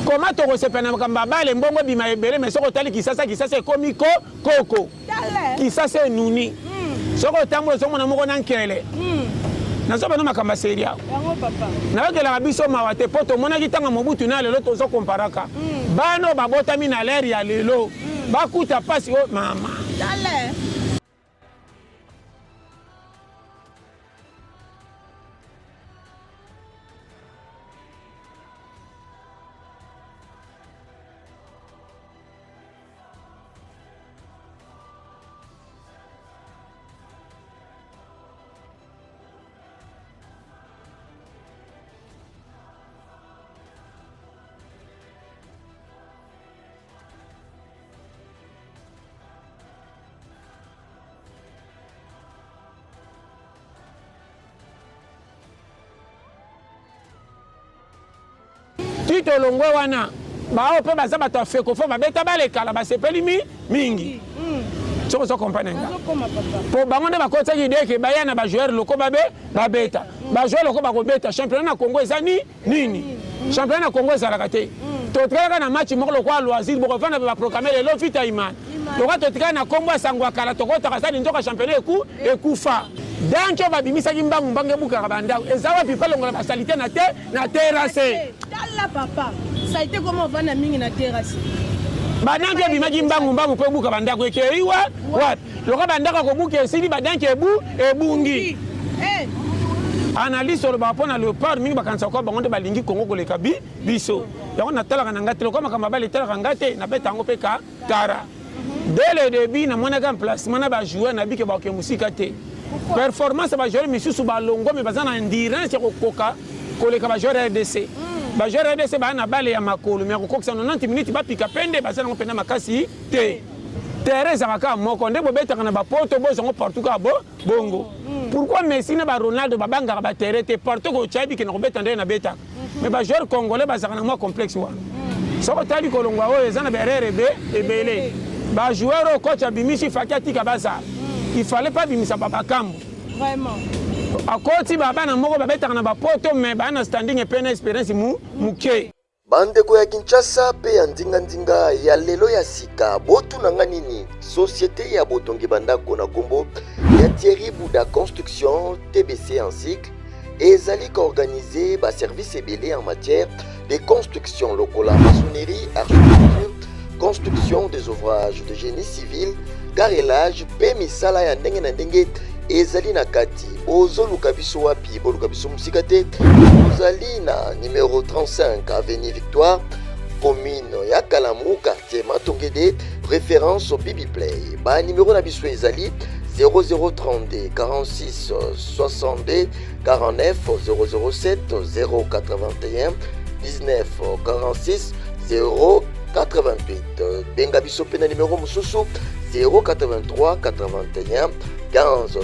Comment tu recevais les mbongo bima ebele mais soko tali kisasa ekomi koko. Kisasa nuni. Soko tambo soko na moko nankele. Nazoba no makamba seria. Yango papa. Na bakela biso mawate poto mona kitanga mobutu na lelo tozo komparaka. Bano babotami na l'air ya lelo. Bakuta pasi o mama. Dale. Tito longwe wana bao pe baza bato afeko fo babeta balekala basepeli mingi soko so comprendre nga po bango nde bakotaki idée ke baya na bajoueur loko babeta bajoueur loko bakobeta championnat na Congo eza nini championnat na Congo ezalaka te totikaka na match moko lokwa loisir bokofanda pe baproclame lelo fita imani loka totikaka na kombo ya sango ya kala tokotaka sali nzoka championnat ekufa dancho babimisaki mbangu mbangu ebukaka bandako eza wapi palongola basalite na terrasse. Tala papa, ça a été comment on va na mingi na terrasse. Badanki ebimaki mbangu pe buka bandako ekei wat loka bandako kobuka esili badanki ebungi. Analyse sur le rapport na léopard mingi bakanisa kwa bango nde balingi Congo koleka biso. Yango natalaka na ngate lokoma kama bale talaka ngate na beta ngo pe kara. Dès le début na mona kan placement na ba joueur na bike ba ke musika te. Performance ba joueur misusu ba longo me bazana endurance ko koka koleka ba joueur RDC. Ba joueur RDC ba na bale ya makolo me ko kokisa 90 minutes ba pika pende bazana ngo pena makasi te. Teresa kaka moko nde bobeta kana ba poto bozo ngo partout ka bongo. Pourquoi Messi na ba Ronaldo ba banga ba terete partout ko chabi ke na beta ndé na beta. Mais ba joueur congolais ba zakana mo complexe wa. Soko tali kolongwa o ezana ba RRB ebele. Ba joueur au coach abimisi fakati kabasa. Il fallait pas bimisa papa kambo. Vraiment. A côté baba na moko babeta na ba poto mais ba na standing et peine expérience muke. Bandeko ya Kinshasa pe ya ndinga ya lelo ya sika botu nanga nini société ya botongi bandako na Kombo ya Thierry Bouda Construction TBC en cycle ezali organisé ba service ebele en matière de construction lokola maçonnerie, architecture, construction des ouvrages de génie civil, carrelage, pe misala ya ndenge na ndenge ezali na kati bozoluka biso wapi boluka biso musika te bozali na numéro 35 avenue Victoire commune ya Kalamu quartier Matongede référence au Bibi Play ba numéro na biso ezali 0032 46 62 49 007 081 19 46 088 benga biso pe na numéro mususu 083 81 15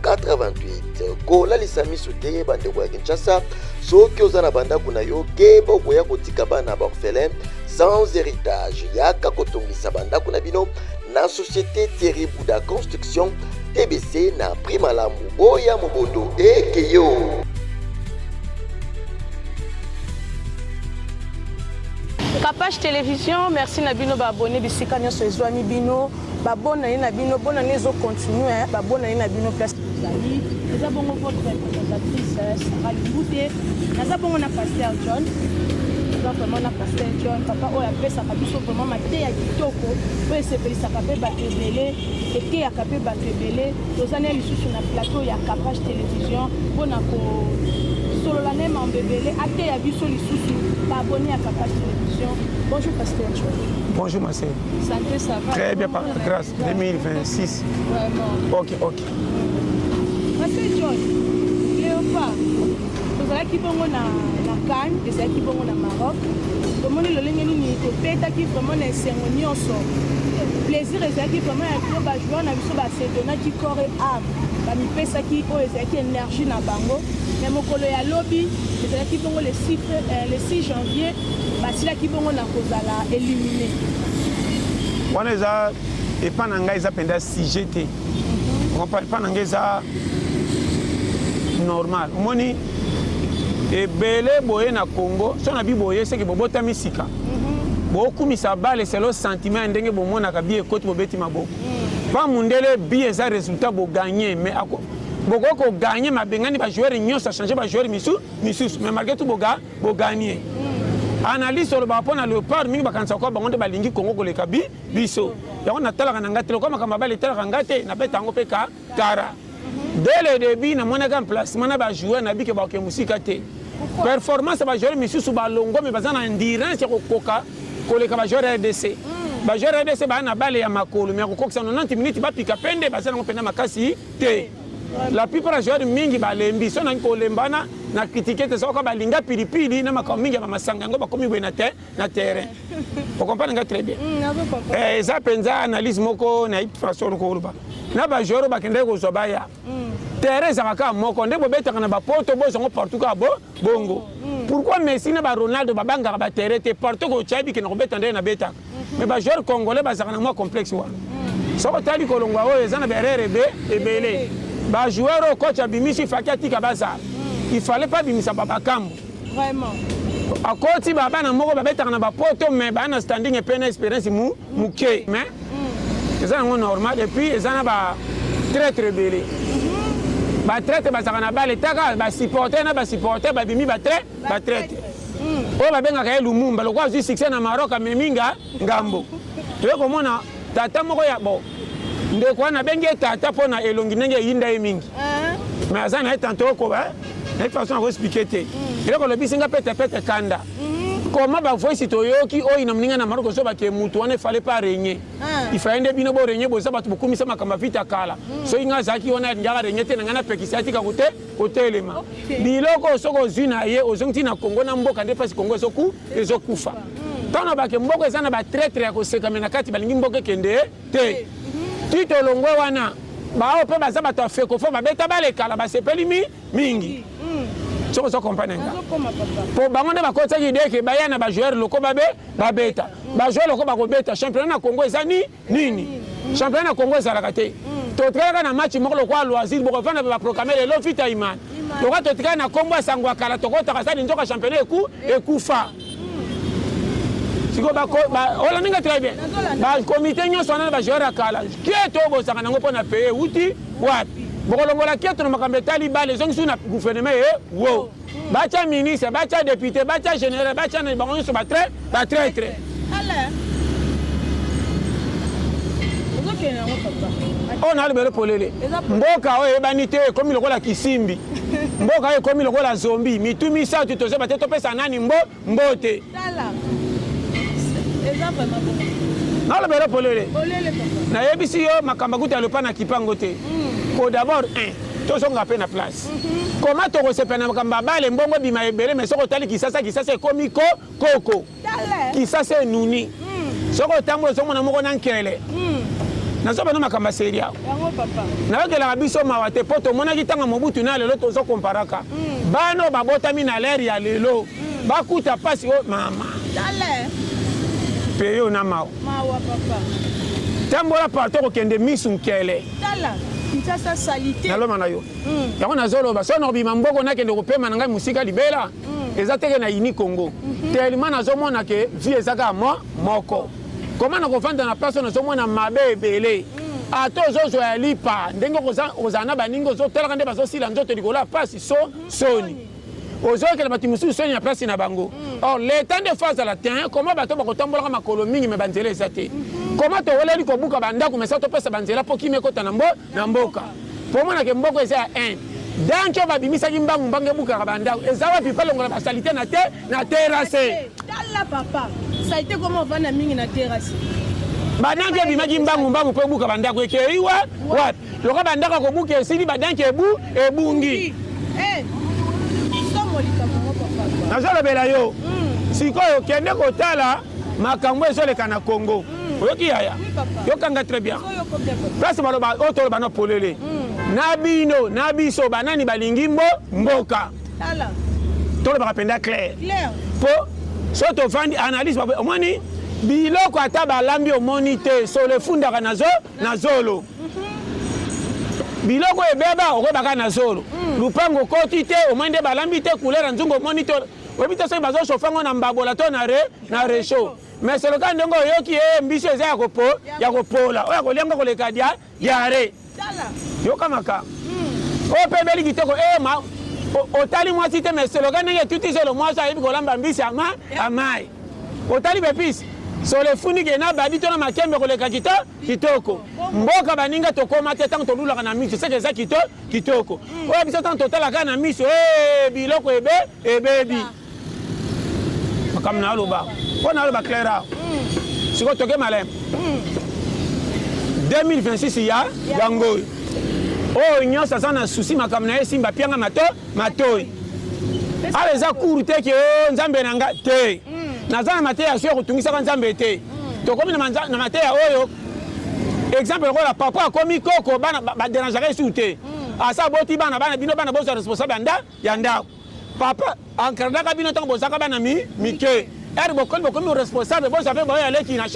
088 kola lisami soute bandeko ya Kinshasa soki oza na bandako na yo keba okoya kotika bana baorphelin sans héritage yaka kotongisa bandako na bino na société Thierry Bouda Construction TBC na prima lamu boya mobondo ekeyo. Kapage Télévision, merci Nabino abonné bisika nyonso ezwami bino babona na bino bona nezo continuer babona na bino place Zali eza bongo votre présentatrice Sarah Limbouté naza bongo na Pasteur John donc vraiment na Pasteur John papa oya pesa kabiso vraiment mate ya kitoko oyo sepelisa kape batebele ete ya kape batebele tozana lisusu na plateau ya Kapage Télévision bona ko solo la même en bébélé ate ya biso lisusu abonné à Kapage Télévision. Bonjour Pasteur John. Bonjour ma sœur. Santé, ça va? Très bien, par grâce. 2026. Vraiment. Ok. Pasteur John, Léopard, vous allez qui bongo na Cannes, vous allez qui bongo na Maroc. Comment le lengeni ni to peta qui vraiment na cérémonie ensemble. Plaisir est qui vraiment un club à jouer na biso ba sedona qui corps et âme. Ba mi pesa qui o ezaki énergie na bango. Mais mokolo ya lobby, vous allez qui bongo le 6 janvier. Basila ki bongo na kozala éliminé. Wana eza epa na ngai eza penda sujet te. On parle pas na ngai eza normal. Omoni ebele boye na Congo so na bi boye c'est que bobota misika beaucoup misa bale c'est le sentiment ndenge bomona ka bi ekoti bobeti maboko pas mundele bi eza résultat bo gagner mais boko gagner mabengani ba joueur nyonso a changer ba joueur misu mais malgré tout bo gagner analyse sur le rapport na Léopard mingi bakanisa ko bango balingi Congo ko leka biso yango natala kana ngate ko makamba bale tala ngate na beta ngo pe kara dès le début na mona ga placement na ba joueur na bi ke ba ke musika te performance ba joueur misu ba longo mais bazana endurance ko koka ko leka ba joueur RDC ba joueur RDC ba na bale ya makolo mais ko kokisa 90 minutes ba pika pende bazana ngo penda makasi te la plupart des joueurs mingi ba lembi so na ko lembana na critiquer te so ko ba linga pilipili na makao mingi ba masanga ngo ba komi bwe na terrain vous comprenez très bien ça penza analyse moko na façon ko ruba na ba joueur ba kende ko so ba ya terrain za ka moko ndebo beta kana ba poto bo zongo partout ka bongo pourquoi Messi na ba Ronaldo ba banga ba terrain te partout ko chabi ke na beta ndé na beta mais ba joueur congolais ba zakana mo complexe wa so ko tali ko longwa o ezana ba RRB ebele ba joueur au coach abimisi fakati kabasa il fallait pas bimisa papa kambo vraiment à côté baba na moko ba beta na ba poto mais ba na standing et peine expérience muke mais ça c'est normal et puis ezana ba très belé ba traite ba zakana ba letaka ba supporter ba bimi ba traite o ba benga ka Lumumba lokwa ju succès na Maroc meminga ngambo to ko mona tata moko ya bo ndeko na benge tata pona elongi ndenge yinda mingi mais azana etanto ko ba na façon à expliquer te il ko le bisinga pete kanda comment ba voice toyoki o ina mninga na Maroc so ba ke mutu wana fallait pas régner il fallait ende bino bo régner bo za ba tukumisa makamba vita kala so inga zaki ona ndaka régner te ngana pekisati ka kote elema biloko soko zina ye ozongti na Congo na mboka nde pasi Congo ezokufa tona ba ke mboko ezana ba traître ya ko sekamena kati balingi mboka kende te tito longwe wana bao pe baza bato afeko fo babeta balekala basepeli mingi soko so comprendre nga po bango nde bakotaki idée ke baya na ba joueur loko babeta ba joueur loko bakobeta championnat na Congo ezani nini championnat na Congo ezalaka te totikaka na match moko lokwa loisir bokofanda ba proclamer lelo vita imani toka totikaka na Congo asangwa kala tokotaka sali nzoka championnat ekufa siko ba ola ninga très bien ba comité nyonso na ba joueur akala kieto bosaka nango pona payer uti wapi bokolongola kieto na makambo etali bale zongisu na gouvernement wo bacha ministre bacha député bacha général bacha na bango nyonso ba traître on a le polele mboka o ebani te komi lokola kisimbi mboka e komi lokola zombie mitumi sa tu toze bate topesa nani mbote na le bere polele na yebisi yo makamba kuta lopa na kipango te ko d'abord tozonga pe na place comment to kosepena makamba bale mbongo bima ebele mais soko tali kisasa komi koko kisasa nuni soko tambo songo na moko na nkele nazoba na makamba seria na okela biso mawate poto mona kitanga mobutu na lelo tozo komparaka bano babotami na l'air ya lelo bakuta pasi o mama peyo na mawa papa tambola parto ko kende misu nkele Kinshasa salité naloma na yo yango nazoloba so no bima mboko na kende ko pema na ngai musika libela ezateke na ini Congo tellement nazomona ke vie ezaka moko comment na kofanda na place nazomona mabe ebele ato zozo ya lipa ndenge kozana baningo zotela kande bazosila nzoto likola pasi soni ozokela bati mususu soni ya place na bango or l'état de phase à la terrain comment bato bakotambola makolo mingi me banzela ezate comment to wala liko buka bandako mais ça to pesa banzela po kimekota na mboka pour moi na ke mboko eza 1 dancho babimisa kimbangu mbange buka bandako ezawa pipa longola ba salité na terrasse dala papa salité comment va na mingi na terrasse badanke bimaki mbangu pe buka bandako ekeiwa wapi loka bandako ko buka esili badanke ebungi nazolobela yo sikoyo kende kotala makambo ezoleka na Congo oyoki yaya yokanga très bien place baloba otoloba na polele na bino na biso banani balingi mboka tolobaka penda clair po so tovandi analyse omoni biloko ata balambi omoni te so lefundaka na zolo biloko ebeba okobaka na zolo lupango koti te au moins nde balambi te couleur nzungu monitor oyebi te soki bazochauffango na mbabola to na rechaud mais c'est le cas ndenge oyoki mbiso eza ya kopola oyo akolianga koleka diare yoka makambo oyo mpe ebeli kitoko otali mwasi te mais c'est le cas ndenge tuti solo mwasi ayebi kolamba mbisi amai otali bepisi sole funike na badi to na makembe koleka kitoko mboka baninga tokoma te tango tolulaka na miso seke eza kitoko oyo biso tango totalaka na miso biloko ebebi makambo na aloba mpo na aloba claira sikoyo toke malema 2026 yango oyo nyonso aza na susi makambo na ye simba pianga matoi ala eza kuru te ke nzambe na nga te naza na mateya so ya kotungisaka nzambe te tokomi na mateya oyo exemple lokola papa akomi koko bana baderangeaka esu te asa boti bana bino bana bozwa responsable ya ndako papa encadraka bino ntango bozaka bana mike eri bokomi responsable bozwa mpe baoyo aleki en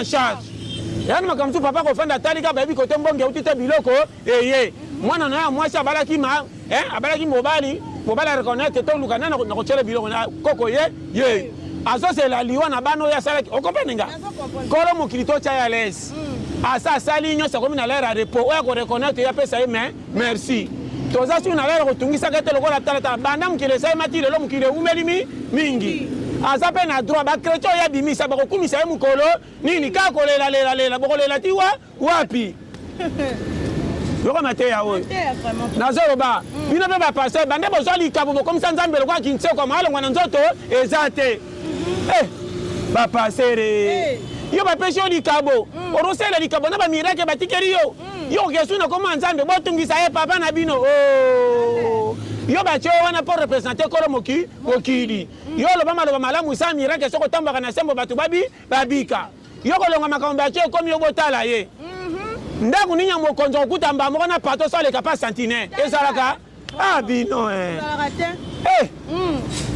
charge yani makambo tu papa kofanda atalika bayebi kote mbonge euti te biloko eye mwana na ya mwasi abalaki mobali areconnaitre toluka nde na kotyela biloko koko ye azosela liwa na bana oyo asalaki okompenenga kolo mokili totya ya lese asa asali nyonso akomi na lere ya repos oyo akoreconnaitre ye apesa ye merci toza sui na lere kotungisaka ete lokola talatala banda mokili esalemati lelo mokili eumeli mingi aza mpe na droit bakretien oyo abimisa bakokumisa ye mokolo nini kaka kolelalela bokolela ti wapi yoko mateya oyo nazoloba bino mpe bapaster bande bozwa likabo bokomisa nzambe lokola kintseko maalongwa na nzoto eza te bapasere yo bapesi yo likabo orosela likabo na bamirake batikeli yo okesu na koma nzambe botungisa ye papa na bino yo batie wana mpo represente kolo mokili yo loba maloba malamu sa mirake soko otambaka na sembo bato babika yo kolonga makambo batie ekomi yo botala ye ndako ninya mokonzi okuta mbamoko na pato so aleka pa santine ezalaka bino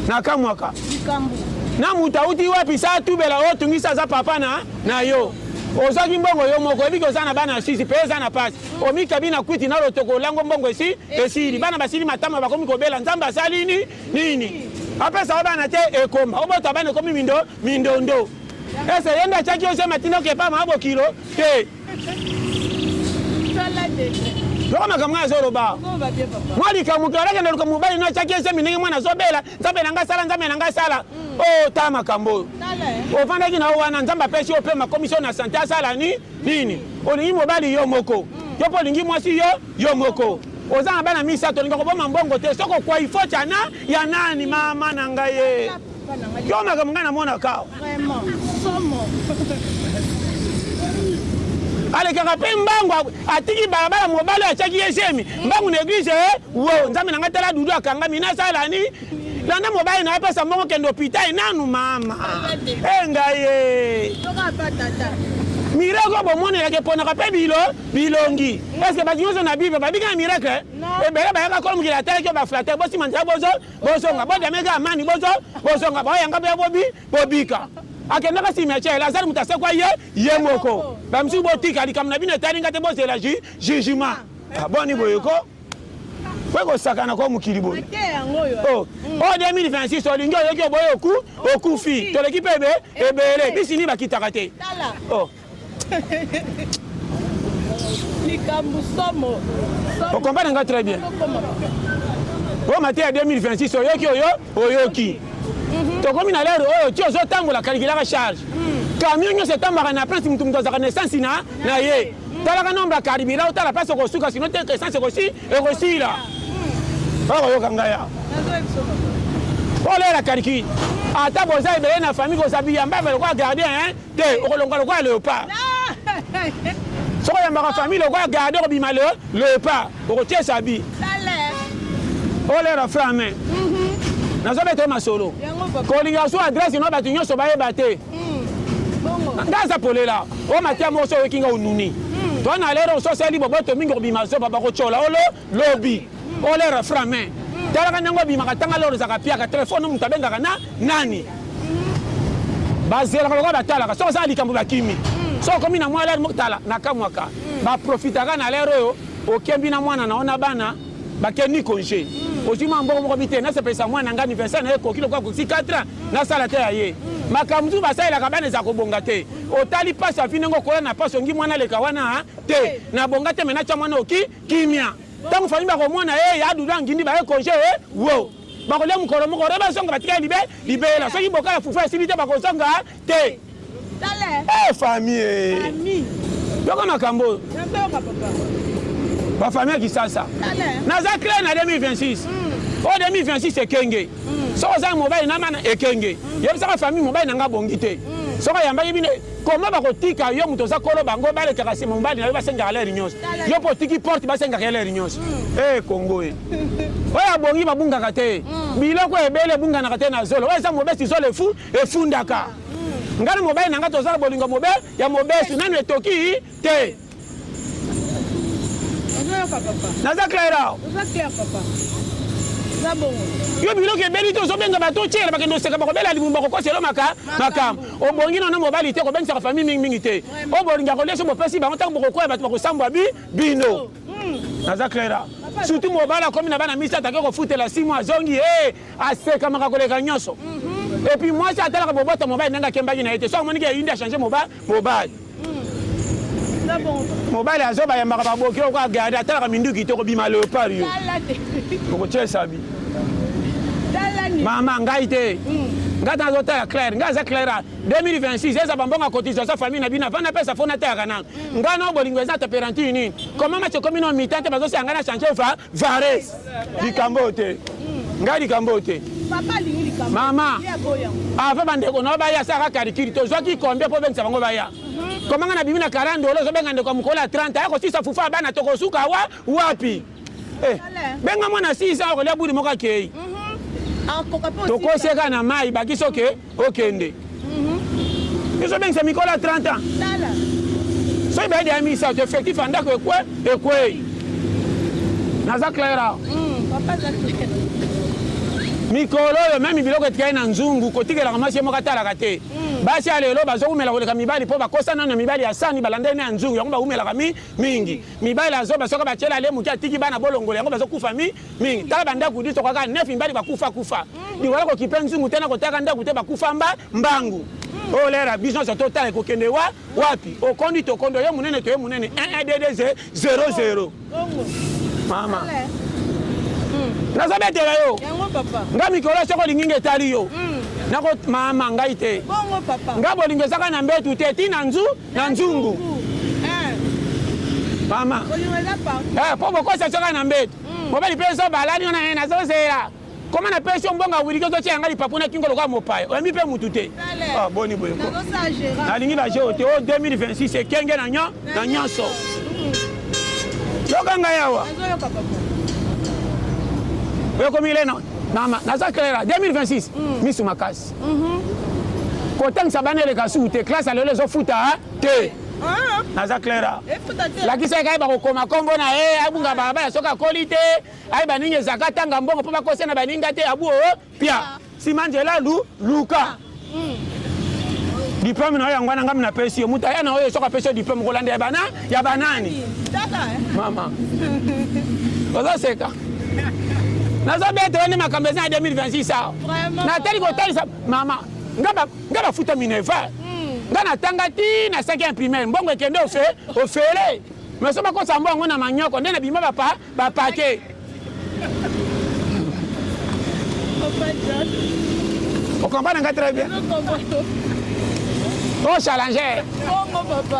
nakamwaka na mutu auti wapi sa atubela oyo otungisa aza papa na yo ozwaki mbongo yo moko oyebiki oza na bana 6 mpe eza na pasi omikabi na kwiti na lotoko olango mbongo esili bana basili matama bakomi kobela nzambe asali nini apesa o bana te ekoma obota bana ekomi mindondo ese yenda atiaki yo se matina okepa mabokilo te loko makambo nga azoloba mwa likamuki olakende luka mobali no atiaki ese minenge mwana azobela nzambe na ngai sala tala makambo oyo ofandaki na wana nzambe apesi yo mpe makomisio na sante asala nini olingi mobali yo moko yo mpe olingi mwasi yo moko oza na bana misato olingi koboma mbongo te soko kwa ifo tyana ya nani mama na ngai ye yo makambo ngai namonaka alekaka mpe mbangu atiki balabala mobali atiaki ye semi mbangu na eglise nzambe na ngai tala dudu akangami nasala ni landa mobali na apesa mbongo kende hôpital nanu mama ngai ye miracle bomonelaka eponaka mpe bilongi eske bato nyonso na bible babika na miracle ebele bayaka kolo mokili atalaki yo baflater bosima nzela bozonga bodameka amani bozonga baoyanga mpe bobika akendaka nsima ya tiele azali moto asekwa ye moko bamisuki botika likambo na bino etalinga te bozela jugement boni boyeko po ekosakana kwa mokili boye oyo 2026 olingi oyoki oboye okufi toleki mpe ebele bisini bakitaka te okompane nga très bien oyo mate ya 2026 oyoki tokomi na lero oyo ti ozotambola kalikilaka charge camion nyonso etambaka na place mutu azaka na essence na ye talaka nombre ya karibira otala place okosuka sino te essence ekosila okoyoka ngaya olera calcul ata boza ebele na famille kozabi yambaka lokola gardien te okolonga lokola léopard soko yambaka famille lokola gardien okobima léopard okotie sabi olera frame nazobeta masolo kolinga so adresse no bato nyonso bayeba te ngaza polela o matia moso oyekinga onuni to na lero ososeli boboto mingi okobima so bakotyola lobi olera frame talaka nyango bimaka tanga lero zaka piaka telefone mutu abengaka nani bazelaka lokola batalaka soko osala likambo bakimi so okomi na mwa lere motala nakamwaka baprofitaka na lero oyo okembi na mwana naona bana bakendi congé ozima mboko moko bite na sepesa mwana nga anniversaire na ekoki lokwa kosi 4 ans na sala te ya ye makamzu basalelaka bana eza kobonga te otali pasi afini ngo kola na pasi ongi mwana leka wana te na bonga te mena tya mwana oki kimia ntango fami bakomona ye ya dudu angindi baye congé wo bakolia mokolo moko re basonga batika libela soki boka ya fufu esili te bakozonga te famille yoko makambo bafamille ya kisasa naza clair na 2026 o 2026 ekenge soko ozali mobali na mana ekenge yebisaka famille mobali nanga bongi te soko yambaki bino koma bakotika yo moto oza kolo bango balekaka nsima mobali na yo basengaka lere nyonso yo mpo otiki porte basengaka lere nyonso kongo e oyo abongi babungaka te biloko ebele ebunganaka te na zolo oyo eza mobesi zolo efundaka ngana mobali nanga tozala bolingo ya mobesi nanu etoki te naza clair yo biloko ebeli te ozobenga bato tiela bakende oseka bakobela libumba kokoselo makambo obongi nona mobali te kobengisaka famille mingi te obolinga kolia so bopesi bango ntango bokokoya bato bakosambwa bino naza clair surtout mobali akomi na bana misatu ake kofutela 6 mois azongi asekamaka koleka nyonso epuis mwasi atalaka bobota mobali ndenge akembaki na ye te so amoniki eyindi achange mobali mobali azoba yambaka baboki oko agarde atalaka minduki te kobima leopard yo okotyesa bi mama ngai te ngai te nazotala clair ngai aza clair 2026 eza bambonga cotisation sa famille na bino avant napesa fo natayaka nanga ngai na bolingo eza température nini koma match ekomi no mitan te bazosala ngai na change vares likambo te ngai likambo te mama afa bandeko no baya asaka karikiri tozwaki kombe mpo bengisa bango baya komanga na bibi na 40 dollars obenga ndeko mokolo ya 30 ayakosisa fufa bana tokosuka wapi benga mwana 6 akolia budi moko akei tokoseka na mai bakisi okende biso bengisa mikolo ya 30 ans so ibayede ya misa to effectif andako ekwei naza claira mikolo oyo meme biloko etikali na nzungu kotikelaka mwasi ye moko atalaka te basi ya lelo bazokumela koleka mibali mpo bakosa nano mibali ya sani balandeli na ya nzungu yango bakumelaka mingi mibali azoba soki batiela ale moki atiki bana bolongola yango bazokufa mingi tala bandako diso kaka 9 mibali bakufa liwala kokipe nzungu te na kotaka ndako te bakufa mbangu oyo lera biso nyonso totala ekokende wapi okondi tokondi oye monene toye monene 1 2 0 mama naza betela yo nga mikolo soko olingi etali yo mama ngai te nga bolingo ezaka na mbetu te ti na nzungu mama mpo bokosa soka na mbetu mobali mpe so balani yo na ye nazozela koma na pesi yo mbonga wiliki ozotia yanga lipapu na kingo lokola mopaya oyambi mpe mutu te boni boyeko nalingi baje o te o 2026 ekenge na nyonso yoka ngai awa oyokomi ile mama naza claira 2026 misu makasi kotangisa bana eleka suku te classe alelo ezofuta te naza claira lakisa ekai bakokoma kombo na ye abunga babaya soki akoli te ayeba ningi ezaka tanga mbongo mpo bakose na baninga te abu pia nsima nzela luka diplome na oyo yango wana ngami napesi yo mutu aya na oyo soki apesi yo diplome kolanda ya banani mama ozoseka naza bete wane makambo eza na 2026 awa natali kotalisa mama nga bafuta minerva nga natanga ti na 5e primaire mbongo ekende ofele mais so bakosa mbongo na manyoko nde na bima bapake okomprendre nga très bien o challenger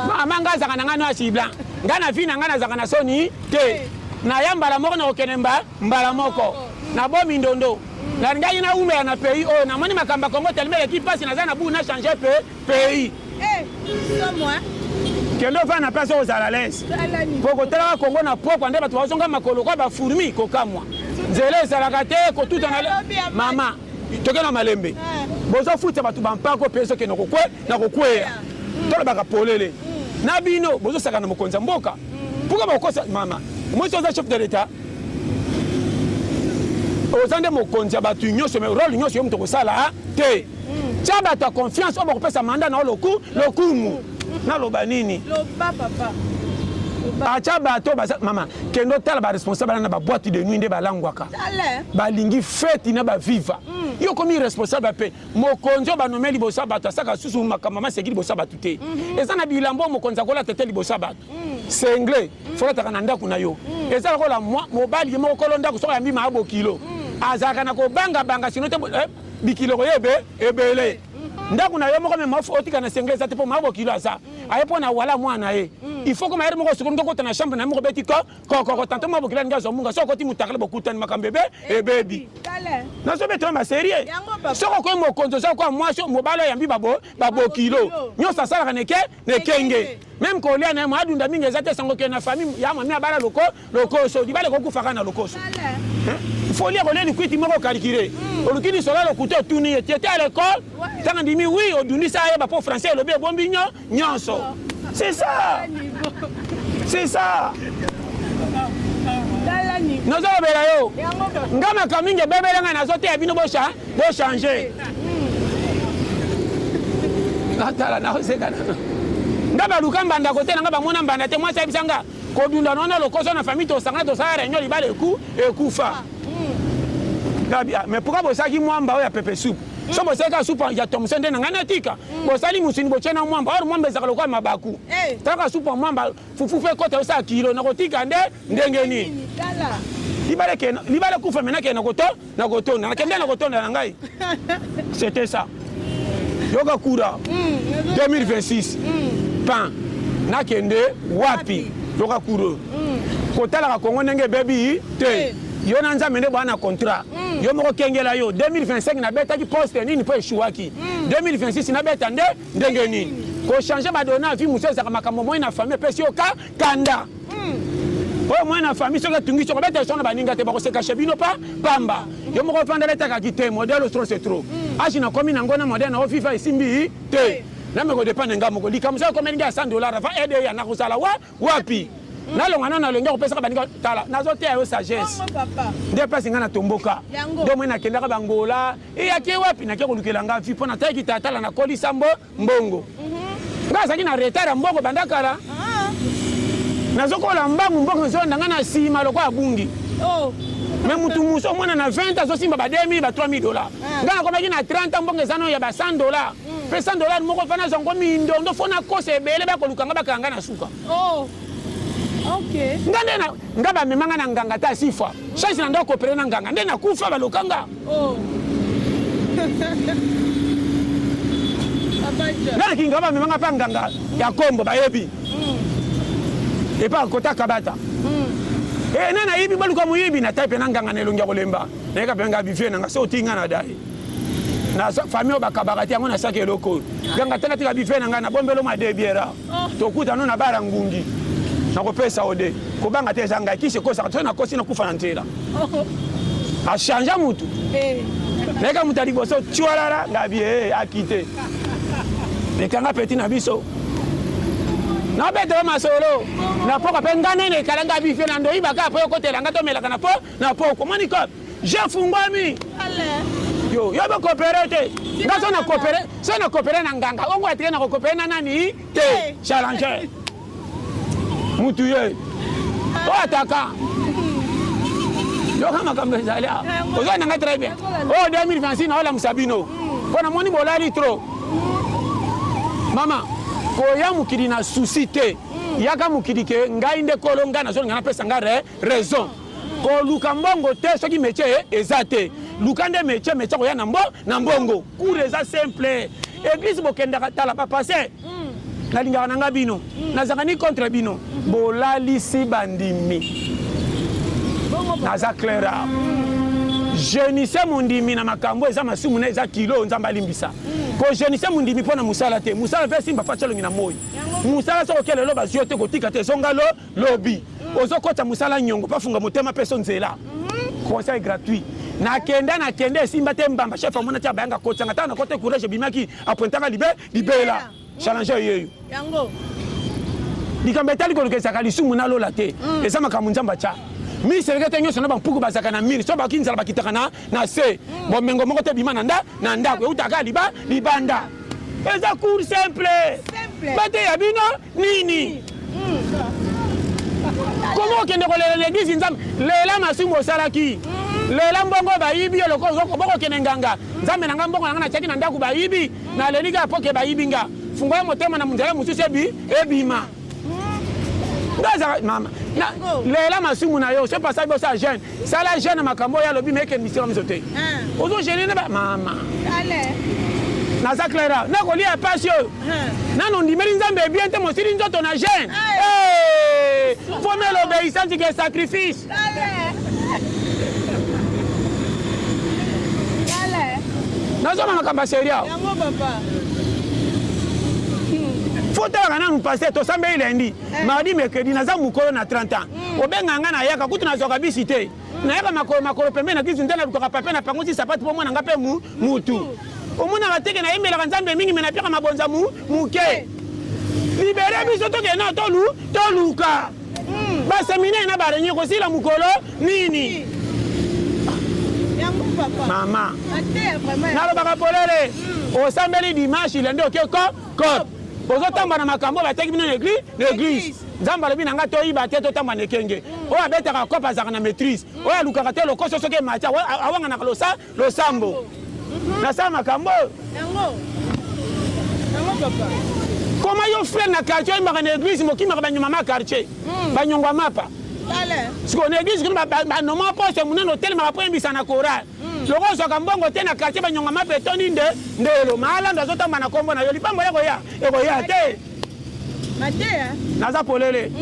mama nga azaka na nga no asibla nga na vi na nga nazaka na soni te na ya mbala moko na kokende mbala moko na bomi ndondo na ngai na umela na pays oyo namoni makambo ya Kongo telema eleki mpasi naza na butu na changer pays kende ofana na place oyo ozala lese mpo kotalaka Kongo na pokwa nde bato bazonga makolo kwa bafourmi kokamwa nzela ezalaka te kotuta na mama toke na malembe bozofuta bato bampako mpe soki na kokweya tolobaka polele na bino bozosaka na mokonzi ya mboka mpuka bakokosa mama mwesi oza chef de l'état oza nde mokonzi ya bato nyonso me role nyonso yo moto kosala te tia bato ya confiance oyo bakopesa manda na yo lokumu naloba nini acha bato mama kendo tala ba responsable na ba boîte de nuit nde balangwaka balingi fête na ba viva yo komi responsable pe mokonzo ba nomeli bosa bato asaka susu makamama seki bosa bato te eza na bilambo mokonza kola tete libosa bato c'est anglais folata kana ndako na yo eza kola mobali mo kolonda ko so ya mbima abo kilo azaka na ko banga sino te bikilo ko yebe ebele ndako na yo moko me mafu otika na senglesa te po mabo kilo asa ayepo na wala mwana ye il faut que ma moko sekondo ko na chambre na moko beti ko tanto mabo kilo ngazo munga so ko ti mutakale bokutani makambebe e baby na so beto ma sérieux so ko mo konzo so ko mwasho mobalo ya mbi babo kilo nyo sasa ka neke nekenge même ko lia na mo adunda mingi ezate sango ke na famille ya mami abala loko so di bale ko kufaka na loko so faut lire les kuiti moko calculer olukini sola le couteau tourni était à l'école tant dit oui au duni ça ba pour français le bien bombignon nyonso c'est ça nous avons belayo ngama kaminge bebelanga na zote ya bino bo changer atala na oseka ngaba lukamba ndakote ngaba mona mbanda te moi ça bisanga ko dunda nona lokoso na famille to sanga to sara nyoli ba le coup et kufa mais pourquoi vous savez mwamba oya pepe soup so vous savez ka soup ya Thomson na ngana tika vous savez musini bochena mwamba or mwamba ezaka lokwa mabaku taka soup mwamba fufu fe kota osa kilo na kotika ndengeni libale kufa mena ke na koto na kende na koto na ngai c'était ça yoga kura 2026 pan na kende wapi yoga kuro kotala ka Kongo ndenge baby te yo na nzambe nde bwana contrat yo moko kengela yo 2025 na beta ki poste nini po eshuwaki 2026 na beta ndenge nini ko changer ba dona vie muso za makambo moyo na famille pesi yo kanda o moyo na famille soka tungi soka beta sona baninga te ba ko se cacher bino pamba yo moko panda leta ka kite modèle trop c'est trop aji na komi na ngona modèle na ofifa isimbi te na me ko dépendre ngamo ko likamza ko meninga $100 va aider ya na kusala wapi na longana na longa kopesa ka baninga tala nazote ayo sagesse nde pesi ngana tomboka ndo mwe na kendaka bangola e yake wapi na ke kolukela nga fi pona taki tatala na koli sambo mbongo nga saki na retard mbongo bandakala nazokola mbangu mbongo zo ndanga sima lokwa abungi mais mutu muso mwana na 20 azo simba ba $2,000 ba $3,000 nga ko baki na 30 mbongo zano ya ba $100 pe $100 moko fana zongo mindo ndo fona kose ebele ba kolukanga bakanga na suka Okay. Ngaba memanga na nganga ta sifa. Chance na ndo coopérer na nganga. Ndena kufa balokanga. Ngana kingaba memanga pa nganga ya kombo bayebi. Et pas kota kabata. Nana yibi baluka muyibi na type na nganga na elongia kolemba. Na ka benga bifie na so tinga na dai. Na famille bakabakati yango na sake loko. Nganga tena tika bifie na ngana bombelo ma debiera. Tokuta no na bara ngungi. Na kopesa ode kobanga te zanga kisi kosa katona kosi na kufa na ntela a changer mutu neka mutali boso chualala ngabie akite nekanga petit na biso na beto masolo na poka pengane ne kalanga bifie na ndo ibaka po kotela ngato melaka na po komani ko je fungwami yo ba coopérer te ngaso na coopérer na nganga ongo atike na coopérer na nani te challenger mutu ye o ataka yo kama kama zalia o za nanga très bien o 2026 na ola musabino bona moni bolali trop mama ko ya mukidi na suscité yaka mukidi ke ngai nde kolonga na zo ngana pesa ngare raison ko luka mbongo te soki métier ezate luka nde métier ko ya na mbongo cours eza simple église bokenda tala pa passer na lingaka nanga bino nazaka ni contre bino bolalisi bandimi naza claira jeunisse mondimi na makambo eza masumu na eza kilo nzamba alimbisa ko jeunisse mondimi pona musala te musala fe simba facha longi na moyi musala soko kelelo bazio te kotika te zonga lobi ozokota musala nyongo pafunga motema peso nzela conseil gratuit nakende simba te mbamba chef amona tia bayanga kotsanga tana kote courage bimaki apointanga libela challenger yeyo yango dikambetali ko lokesaka lisumu na lola te eza makambo nzamba cha mi serikete nyonso na bampuku bazaka na miri so bakinzala bakitaka na se bomengo moko te bima na ndako eutaka libanda eza cours simple bate ya bino nini Comment okende kolela l'église nzambe lela masumu osalaki lela mbongo bayibi eloko boko kende nganga nzambe nanga mbongo nanga na tiaki na ndako bayibi na lelika apoke bayibi nga fungoya motema na munzala mosusu ebima mama lela masumu na yo c'est pas ça bosa jeune sala jeune makambo ya lobi meke misira misote ozo jeune na mama allez naza clara nakolia pasi oyo nano ndimeli nzambe bien te mosili nzoto na jeune faut mettre l'obéissance que sacrifice nazoma makambo seria faut talaka nanu paster tosambeli lendi mardi mercredi naza mokolo na 30 ans obenganga nayaka kutu nazwaka bisi te nayaka makolo pembe na kisi nde nalukaka pape na pango ti sapati mpo mwana nga mpe mutu omonaka teke nayemelaka nzambe mingi me napiaka mabonza muke libere biso tokena toluka baseminaire na barenye kosila mokolo nini mama nalobaka polele osambeli dimanche lende oke cop ozotamba na makambo bateki bino na l'église nzambe alobi na nga toyiba te totamba na ekenge oyo abetaka kope azalaka na maîtrise oyo alukaka te lokoso soki emati awanganaka losambo nasala makambo koma yo frere na quartier oyimbaka na église mokimaka banyoma ma quartier banyongwa mapa siko na église kino banoma pose munene otelemaka po yembisa na koral loko ozwaka mbongo te na quartier banyonga mapa etondi ndelo maalando azotamba na kombo na yo lipango ekoya te naza polele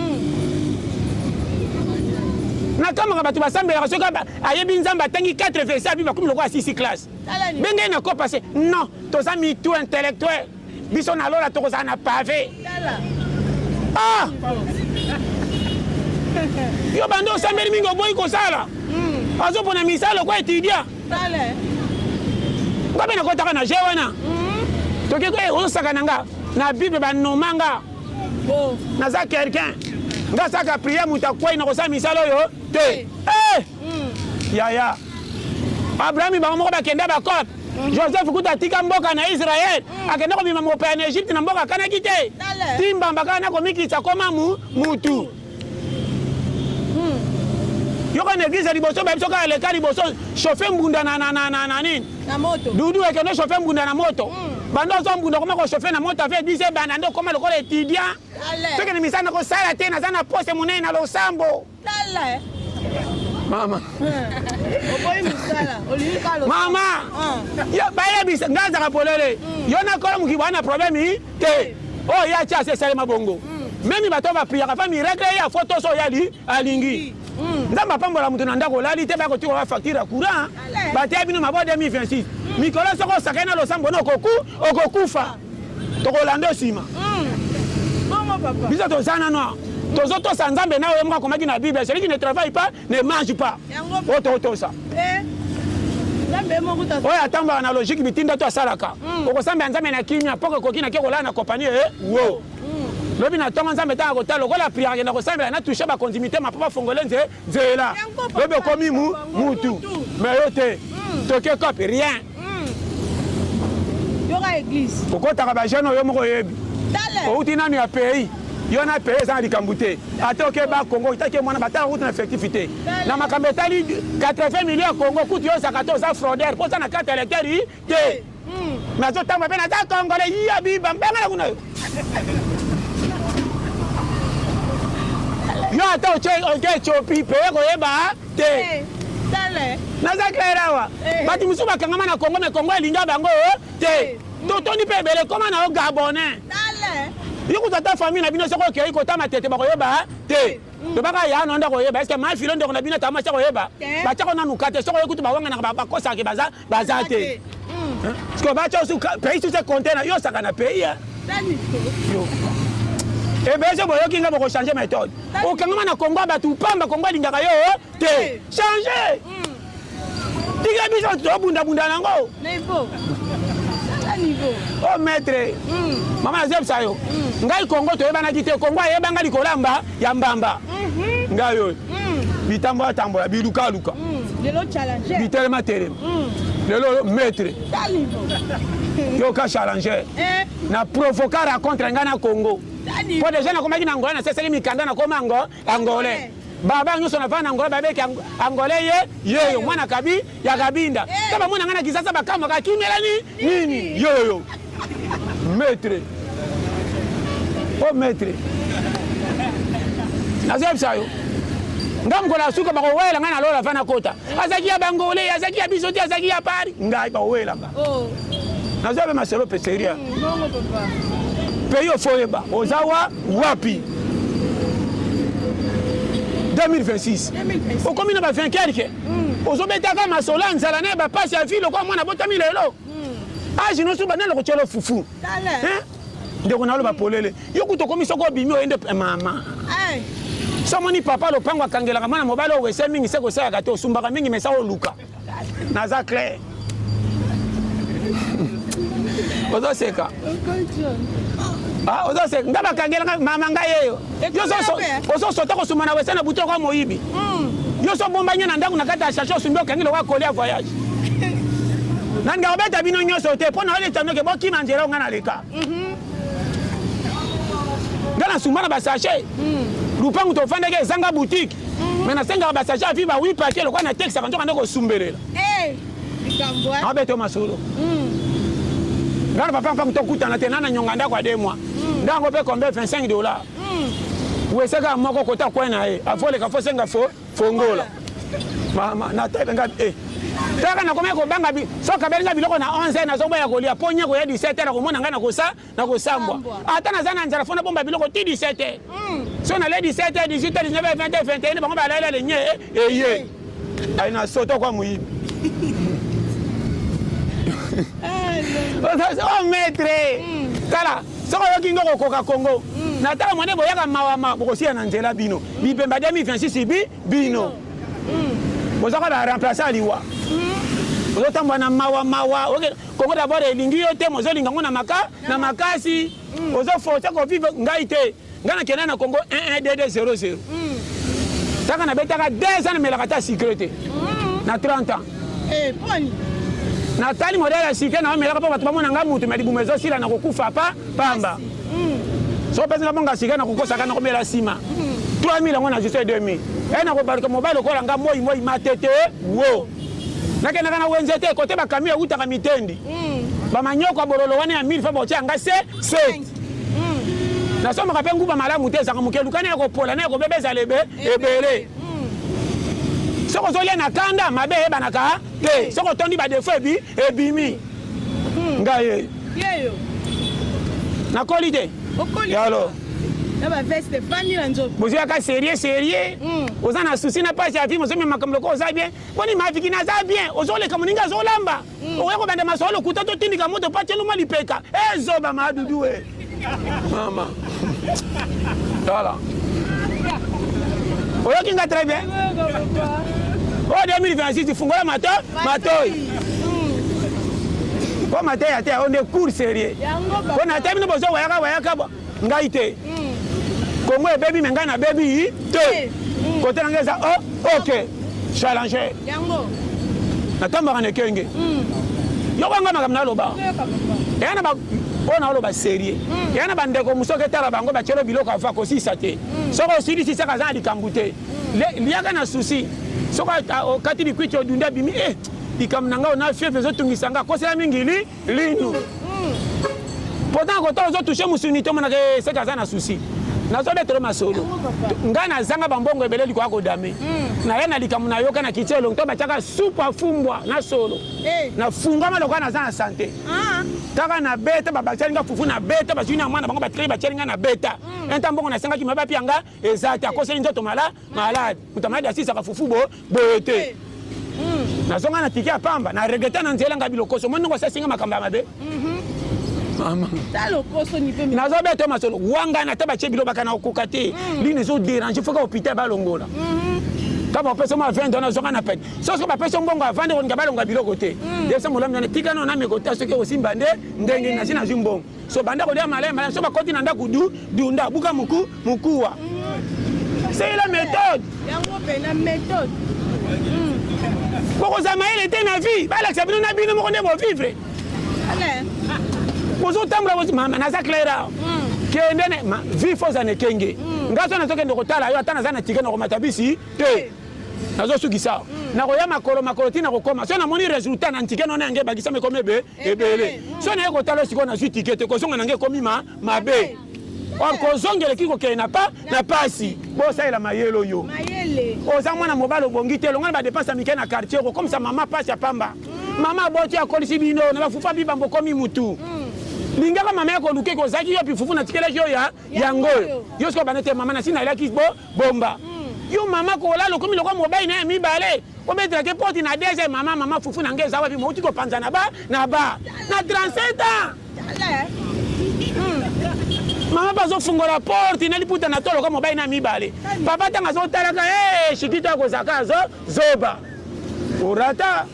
nakamaka bato basambelaka soki ayebi nzambe atangi 4 verset abi bakomi loko ya 6 classe benge na kopase non toza mitu intellectuel biso na lola tokozala na pave yo bando osambeli mingi oboyi kosala azopona misala kwa étudia ngabe nakotaka na je wana toki ozosaka na nga na bible banomanga naza quelqu'un nga saka priere moto akwei na kosala misala oyo te yaya abrahami bango moko bakende bakope joseph kuta atika mboka na israel akende kobima mopeya na egypte na mboka akanaki te timbamba kaka na komikisa koma mutu yoko na église liboso bayebi soki aleka liboso chauffe mbunda na nini dudu ekende chauffe mbunda na moto bando azwa mbunda koma kochauffe na moto afe église ebanda nde okoma lokola étudiant soki na misala nakosala te naza na poste monene na losambo mama mama bayebisa nga azaka polele yo nakola mokibo ana problème te oyo ya ti ase esalema bongo memi bato bapriaka fa miracle ya foto so yali alingi nzambe apambola moto na ndako olali te bakotika ba facture ya courant bateya bino mabo 2026 mikolo soko osakai na losambo na okokufa tokolanda nsima biso toza nano tozotosa nzambe na oyo moko akomaki na bible celui qui ne travaille pas ne mange pas oyo tokotosa oyo atambaka na logique bitinda to asalaka okosambela nzambe na kimia mpo ekoki nake kolala na kompanie wo lobi na ntongo nzambe ntango kotala lokola priere akenda kosambela na touche bakontimité mapo bafongole nzela lobi okomi mutu me yo te toke kope rien okotaka bajeune oyo moko oyebi outi nanu ya pays yo na pays eza na likambo te ate oke bakongo itaki mwana batala kutu na effectif te na makambo etali 80 millions ya kongo kutu yo ozaka te oza fraudeur mpo oza na carte électeur te me azotamba mpe naza kongole yiya biba mbengana kuna yo ata oke ethiopie peye koyeba te naza claire awa bato mosusu bakangama na kongo me kongo elinga bango te totondi mpe ebele koma na yo gabonais yo kuta ta famille na bino soko okei kotama tete bakoyeba te tobaka ya no ndako koyeba eske mafilo ndeko na bino tama soko koyeba batiako nanuka te soko yokutu bawanganaka bakosake baza te siko batia osu pays suse container yo osaka na pays ebese boyoki nga bokochange méthode okangama na kongo bato pamba kongo elingaka yo te change tika biso tobundabunda nango o maître mama nazebisa yo ngai kongo toyebanaki te kongo ayebanga likolamba ya mbamba ngai oyo bitambola tambola bilukaluka bitelema telema lelo maître yoka challenger na provoquer rencontre ngai na kongo po déjà nakomaki na angola naseseli mikanda nakoma angolais baba nyonso na vana Angola babeki Angolais yeyo mwana kabi ya kabinda kama mwana ngana kisasa bakama kakimela nini yoyo maître oh maître nazebisa yo ngam kola suka bakowela ngana lola vana kota azaki ya bangolais azaki ya bisoti azaki ya pari ngai bakowela nga oh nazebe maselo peseria non papa peyo foyeba ozawa wapi 2026 okomi na bavinkerke ozobetaka masolo nzala na bapasi ya filo kwa mwana botami lelo age noso banala kotyela fufu ndeko naloba polele yo kuta okomi soko obimi oyende mama somoni papa lopango akangelaka mwana mobali oyo ese mingi se kosalaka te osumbaka mingi mesa oluka naza clair ozoseka ozoseka nga bakangelaka mama ngai eyo ozosota kosuma na wese na buto kwa moyibi yo so bombanya na ndako na kati ya chache osumbi okangi lokwa kolia voyage nani nga obeta bino nyonso te mpo na oleta noke bokima nzela nga na leka nga na sumba na basache lupangu tofandaki ezanga boutique me nasengaka basache afi ba 8 papier lokwa na texaka nzoka nde kosumbelela naobeta yo masolo ngana papa mpa mutokutana te nana nyonga ndako ya 2 mois ndango mpe combien $25 weseka moko kota kwena ye afoleka fo senga fongola mama na tebe nga taka na komeko banga bi soka belinga biloko na 11 na zoboya kolia ponya ko ya 17 na komona ngana na kosambwa ata na zana nzara fona bomba biloko ti 17 so na le 17 18 19 20 21 bango balala le nye ye aina soto kwa muyibi oh maître kala soko yoki ngoko koka Congo na tala mwane boyaka mawama bokosia na nzela bino bipemba 2026 bino bozaka ba remplacer aliwa ozotambwa na mawa okay Congo d'abord elingi yo te mozolinga ngo na makasi ozoforcer ko vivre ngai te ngana kena na Congo 112200 taka na betaka 2 ans melaka ta sécurité na 30 ans poni natali modele ya sike na omelaka mpo bato bamona nga mutu me libumu ezosila na kokufa pamba so pesi nga bonga sike na kokosaka na komela nsima 3000 yango na juste 2000 na kobaluka mobali okola nga moi matete wo nakendaka na wenze te kote bakami eutaka mitendi bamanyoko ya bololo wana ya 1000 fa baotya nga 7 nasomaka mpe nguba malamu te ezaka moke lukani ya kopola na ya kobebeza ebele soko ozolia na kanda mabe eyebanaka te soko otondi badefo ebimi ngai ye nakoli te yalo bozwaka serie oza na susi na pasi ya film ozomia makambo loko oza bien poni maviki naza bien ozoleka moninga azolamba oya kobanda masolo lokuta totindika moto pateluma lipeka ezoba madudu e mama tala oyoki nga très bien oh 2026 fungola matoi po matoi ate onde cours sérieux po na temino bozo wayaka ngai te Congo ebebi menga na bebi te kote na ngeza ok challenger natambaka na ekenge yokanga makambo naloba eyana mpona oloba sérieux eyana bandeko mosoki etala bango batielo biloko afa kosisa te soko osilisisaka aza na likambo te liaka na susi soko okati likwiti odunda abimi likambo na nga ona fievre ezotungisa nga akosela mingi linu pourtant kota ozotushe mosuni te omonaka eseka aza na susi nazobetelo masolo ngai nazanga bambongo ebele likoya kodame naye na likambo nayoka na kiti elongo to batiaka supu afumbwa na solo nafungama lokola naza na sante kaka na beta babatialinga fufu na beta bazwi na mwana bango batikali batialinga na beta enta mbongo nasengaki maba pianga eza te akoseli nzoto malade moto maladi asisaka fufu boye te nazonga na tiki ya pamba na regrete na nzela nga bilokoso mo ndongo asasinga makambo ya mabe nazobeta masolo wanga na te batie bilo baka na okoka te lini ezoderange foka hôpital balongola kama opesa mo $20 ozonga na pete soki bapesa mbongo avande koninga balonga biloko te desa molamu nane tika no namekota soki osimba nde ndenge nasi nazwi mbongo so banda kolia malaya so bakoti na ndako dunda buka mukuwa c'est la méthode bokozama ele te na vie balakisa bino na bino moko nde bovivre bozotambola mama naza clair kende ne vie foza ne kenge ngaso na tokende kotala yo atana zana tika na komatabisi te nazo sukisa na koya makolo tina kokoma so na moni résultat na tika nona nge bakisa me komebe ebele so na kotala siko na su tikete ko songa nge komi mabe or ko zongele kiko ke na pasi bo sa ila mayelo yo oza mwana mobalo bongi te longa ba dépense mike na quartier ko comme ça mama passe ya pamba mama boti akolisi bino na bafufa bibambo komi mutu lingaka mama yako luke ko zaki yo pifufu na tikele yo ya ngoyo yo sko banete mama na sina ilaki bomba yo mama ko lalo komi lokwa mobile na mi bale ko betra ke poti na deze mama fufu na ngeza wapi mo tiko panza na ba na 37 ans mama bazo fungola porte na liputa na tolo ko mobile na mi bale papa tanga zo talaka shikito ko zakazo zoba orata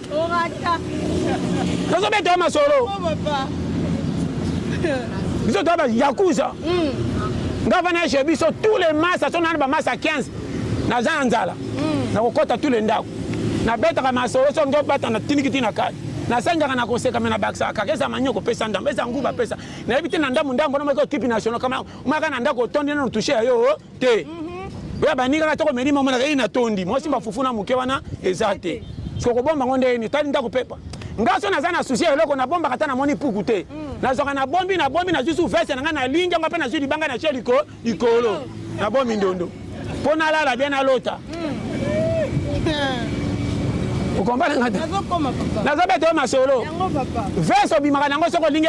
nazo beto masolo biso to ba yakuza ngava na chez biso tous les masses sont na ba massa 15 na zanzala na kokota tous les ndako na betaka masolo so ndo bata na tinikiti na kadi na sanga na koseka mena baksa kakesa manyoko pesa ndamba eza nguba pesa na ebiti na ndambo na mako equipe nationale kama umaka na ndako tondi na toucher yo te ya banika ka toko melima mona ka ina tondi mo simba fufuna muke wana ezate soko bomba ngonde ni tali ndako pepa ngaso na zana souci eloko na bomba kata na moni puku te na zoka na bombi na zusu veste na na linga ngapa na zudi banga na cheliko ikolo na bombi ndondo pona lala bien na lota ukombana ngata nazo beto masolo yango papa verso bimaka nango soko linge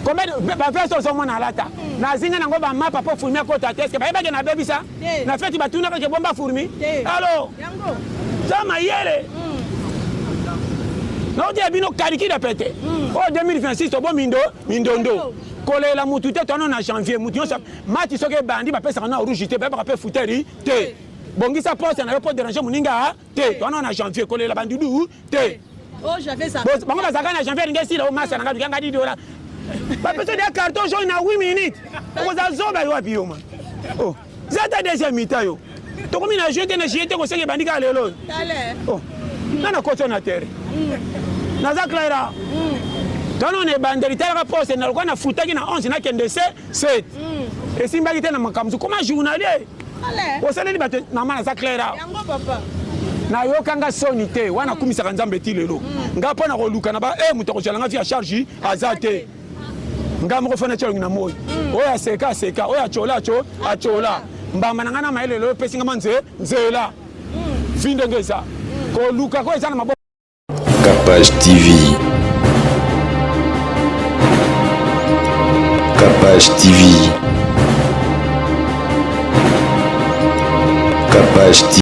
kombe ba verso so mona lata na zinga nango ba mapa po furmi ko ta test ba yebake na bebisa na feti batuna ka ke bomba furmi allo yango sama yele no dia bino kariki da pete o 2026 to bo mindondo kolela mutu te tono na janvier mutu so mati soke bandi ba pesa na rouge te ba ba pe futeri te bongisa poste na po déranger muninga te tono na janvier kolela bandidu te oh j'avais ça bango bazaka na janvier ngesi la o masa na nganga di dola ba pesa de carton jaune na 8 minutes ko za zoba yo api yo man oh zata deuxième mi-temps yo to komi na jeter na jeter ko seke bandika lelo oh nana koto na terre naza clara tono ne bandeli tala poste na lokana futaki na 11 na kende 7 esimbaki te na makamzu koma journalier osaleli bato na mana za clara yango papa na yokanga soni te wana kumisaka nzambe ti lelo nga pona koluka na ba muto ko chalanga via charge azate nga moko fana chalongi na moyi oya seka oya chola mbamba na ngana maele lelo pesinga manze nzela vinde ngeza ko luka ko ezana mabo Capage TV. Capage TV. Capage TV.